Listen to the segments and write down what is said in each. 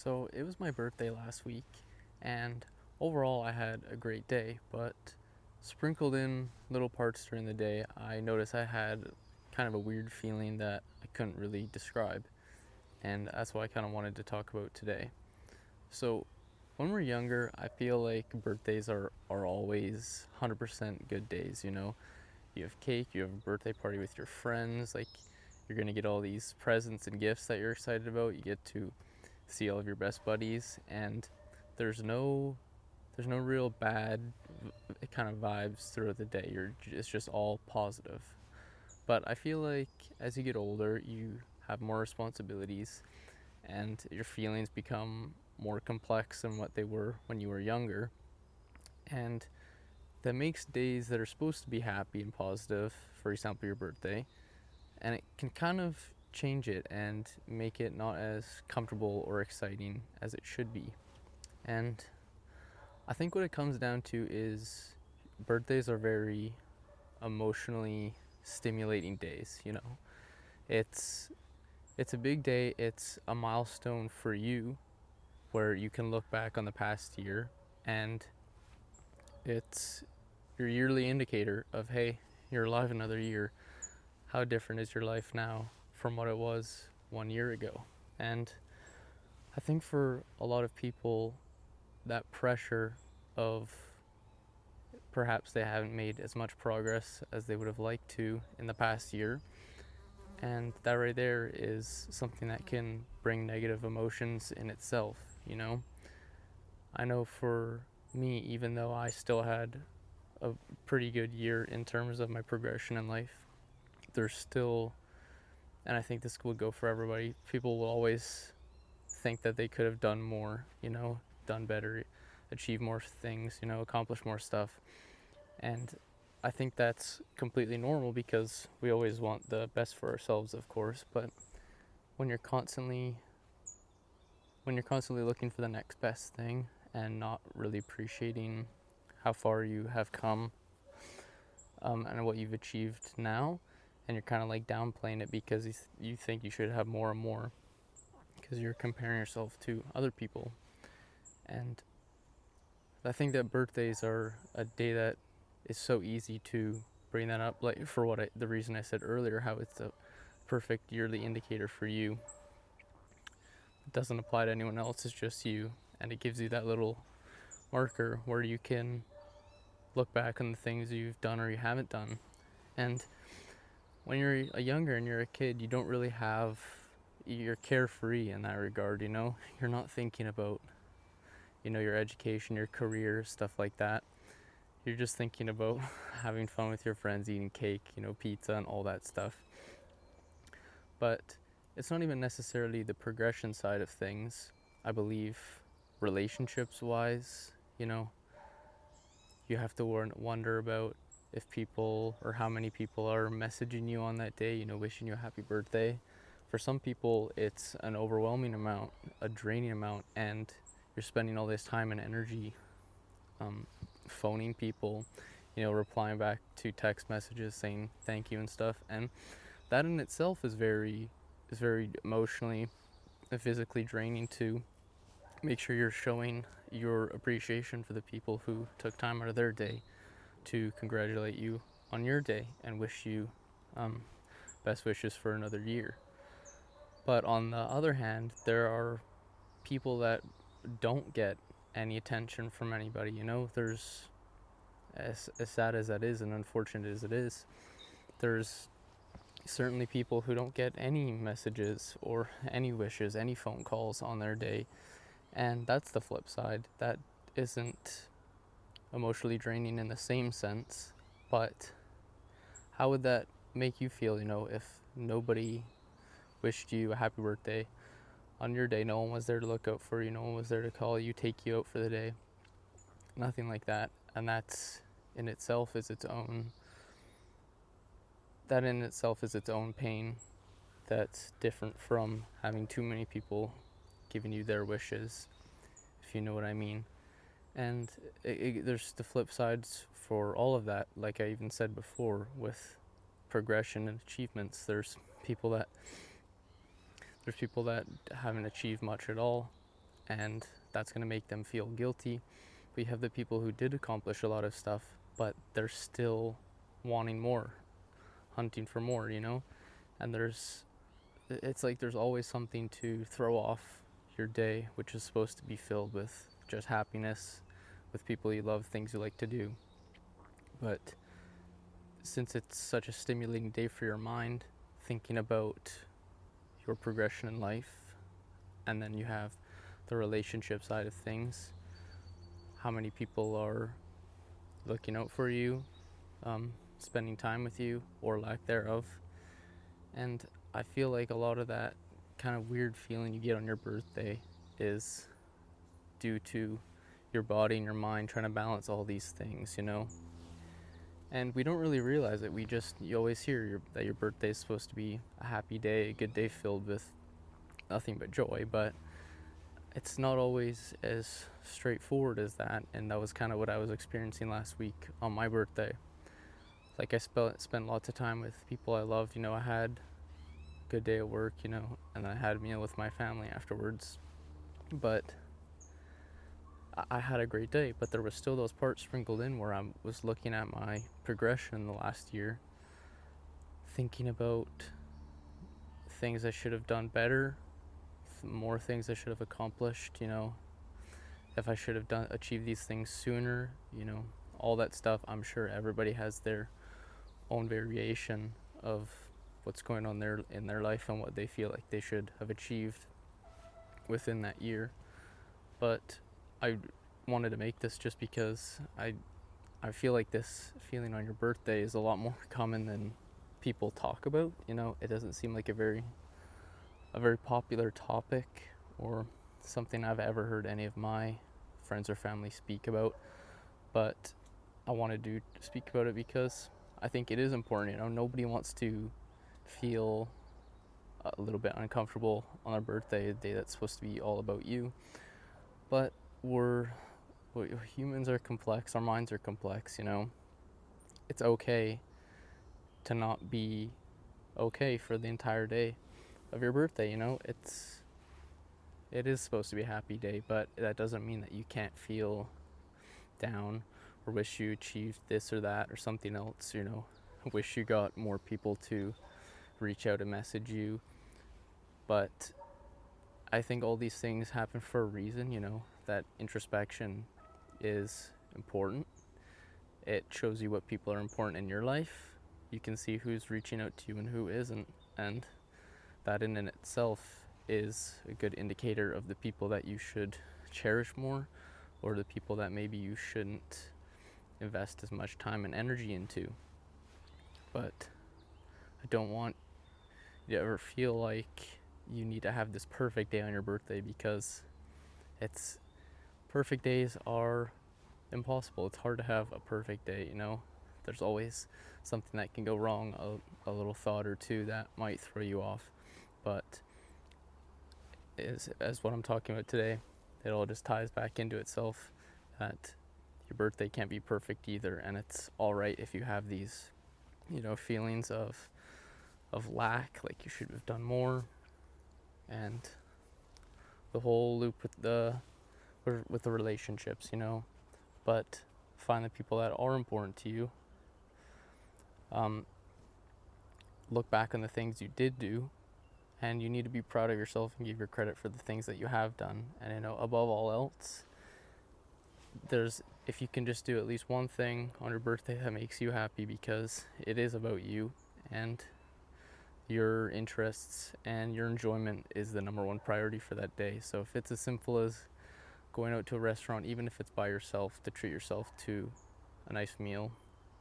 So it was my birthday last week, and overall I had a great day, but sprinkled in little parts during the day, I noticed I had kind of a weird feeling that I couldn't really describe, and that's what I kind of wanted to talk about today. So when we're younger, I feel like birthdays are always 100% good days, you know? You have cake, you have a birthday party with your friends, like you're gonna get all these presents and gifts that you're excited about. You get to see all of your best buddies, and there's no there's no real bad kind of vibes throughout the day. It's just all positive. But I feel like as you get older, you have more responsibilities, and your feelings become more complex than what they were when you were younger, and that makes days that are supposed to be happy and positive, for example your birthday, and it can kind of change it and make it not as comfortable or exciting as it should be. And I think what it comes down to is birthdays are very emotionally stimulating days, you know. It's it's a big day, it's a milestone for you where you can look back on the past year, and it's your yearly indicator of, hey, you're alive another year. How different is your life now from what it was 1 year ago? And I think for a lot of people, that pressure of perhaps they haven't made as much progress as they would have liked to in the past year. And that right there is something that can bring negative emotions in itself, you know? I know for me, even though I still had a pretty good year in terms of my progression in life, there's still, and I think this would go for everybody, people will always think that they could have done more, you know, done better, achieve more things, you know, accomplish more stuff. And I think that's completely normal because we always want the best for ourselves, of course, but when you're constantly when you're constantly looking for the next best thing and not really appreciating how far you have come, and what you've achieved now, and you're kind of like downplaying it because you think you should have more and more because you're comparing yourself to other people. And I think that birthdays are a day that is so easy to bring that up, like for the reason I said earlier, how it's a perfect yearly indicator for you. It doesn't apply to anyone else, it's just you, and it gives you that little marker where you can look back on the things you've done or you haven't done. And when you're a younger and you're a kid, you don't really have, you're carefree in that regard, you know? You're not thinking about, you know, your education, your career, stuff like that. You're just thinking about having fun with your friends, eating cake, you know, pizza and all that stuff. But it's not even necessarily the progression side of things. I believe relationships wise, you know, you have to wonder about if people or how many people are messaging you on that day, you know, wishing you a happy birthday. For some people, it's an overwhelming amount, a draining amount, and you're spending all this time and energy phoning people, you know, replying back to text messages saying thank you and stuff. And that in itself is very emotionally and physically draining to make sure you're showing your appreciation for the people who took time out of their day to congratulate you on your day and wish you best wishes for another year. But on the other hand, there are people that don't get any attention from anybody. You know, there's, as sad as that is and unfortunate as it is, there's certainly people who don't get any messages or any wishes, any phone calls on their day. And that's the flip side. That isn't emotionally draining in the same sense, but how would that make you feel, you know, if nobody wished you a happy birthday on your day? No one was there to look out for you, no one was there to call you, take you out for the day, nothing like that. And that's in itself is its own that in itself is its own pain that's different from having too many people giving you their wishes, if you know what I mean. And there's the flip sides for all of that. Like I even said before, with progression and achievements, there's people that haven't achieved much at all, and that's going to make them feel guilty. We have the people who did accomplish a lot of stuff, but they're still wanting more, hunting for more, and it's like there's always something to throw off your day, which is supposed to be filled with just happiness, with people you love, things you like to do. But since it's such a stimulating day for your mind, thinking about your progression in life, and then you have the relationship side of things, how many people are looking out for you, spending time with you, or lack thereof. And I feel like a lot of that kind of weird feeling you get on your birthday is due to your body and your mind trying to balance all these things, And we don't really realize it. You always hear that your birthday is supposed to be a happy day, a good day filled with nothing but joy, but it's not always as straightforward as that. And that was kind of what I was experiencing last week on my birthday. Like, I spent lots of time with people I loved. I had a good day at work, and I had a meal with my family afterwards. But I had a great day, but there was still those parts sprinkled in where I was looking at my progression in the last year, thinking about things I should have done better, more things I should have accomplished, if I should have achieved these things sooner, all that stuff. I'm sure everybody has their own variation of what's going on in their life and what they feel like they should have achieved within that year. But I wanted to make this just because I feel like this feeling on your birthday is a lot more common than people talk about. It doesn't seem like a very popular topic or something I've ever heard any of my friends or family speak about. But I wanted to speak about it because I think it is important. Nobody wants to feel a little bit uncomfortable on their birthday, a day that's supposed to be all about you. But humans are complex, our minds are complex, It's okay to not be okay for the entire day of your birthday, it is supposed to be a happy day, but that doesn't mean that you can't feel down or wish you achieved this or that or something else, wish you got more people to reach out and message you. But I think all these things happen for a reason, that introspection is important. It shows you what people are important in your life. You can see who's reaching out to you and who isn't, and that in itself is a good indicator of the people that you should cherish more, or the people that maybe you shouldn't invest as much time and energy into. But I don't want you to ever feel like you need to have this perfect day on your birthday, because perfect days are impossible. It's hard to have a perfect day, There's always something that can go wrong, a little thought or two that might throw you off. But as what I'm talking about today, it all just ties back into itself, that your birthday can't be perfect either, and it's all right if you have these, feelings of lack, like you should have done more, and the whole loop with the relationships, But find the people that are important to you. Look back on the things you did do, and you need to be proud of yourself and give your credit for the things that you have done. And above all else, if you can just do at least one thing on your birthday that makes you happy, because it is about you, and your interests and your enjoyment is the number one priority for that day. So if it's as simple as going out to a restaurant, even if it's by yourself, to treat yourself to a nice meal,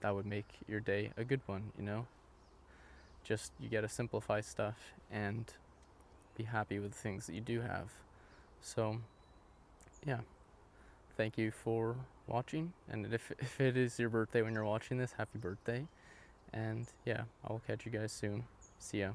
that would make your day a good one, Just, you gotta simplify stuff and be happy with the things that you do have. So, yeah. Thank you for watching. And if it is your birthday when you're watching this, happy birthday. And yeah, I will catch you guys soon. See ya.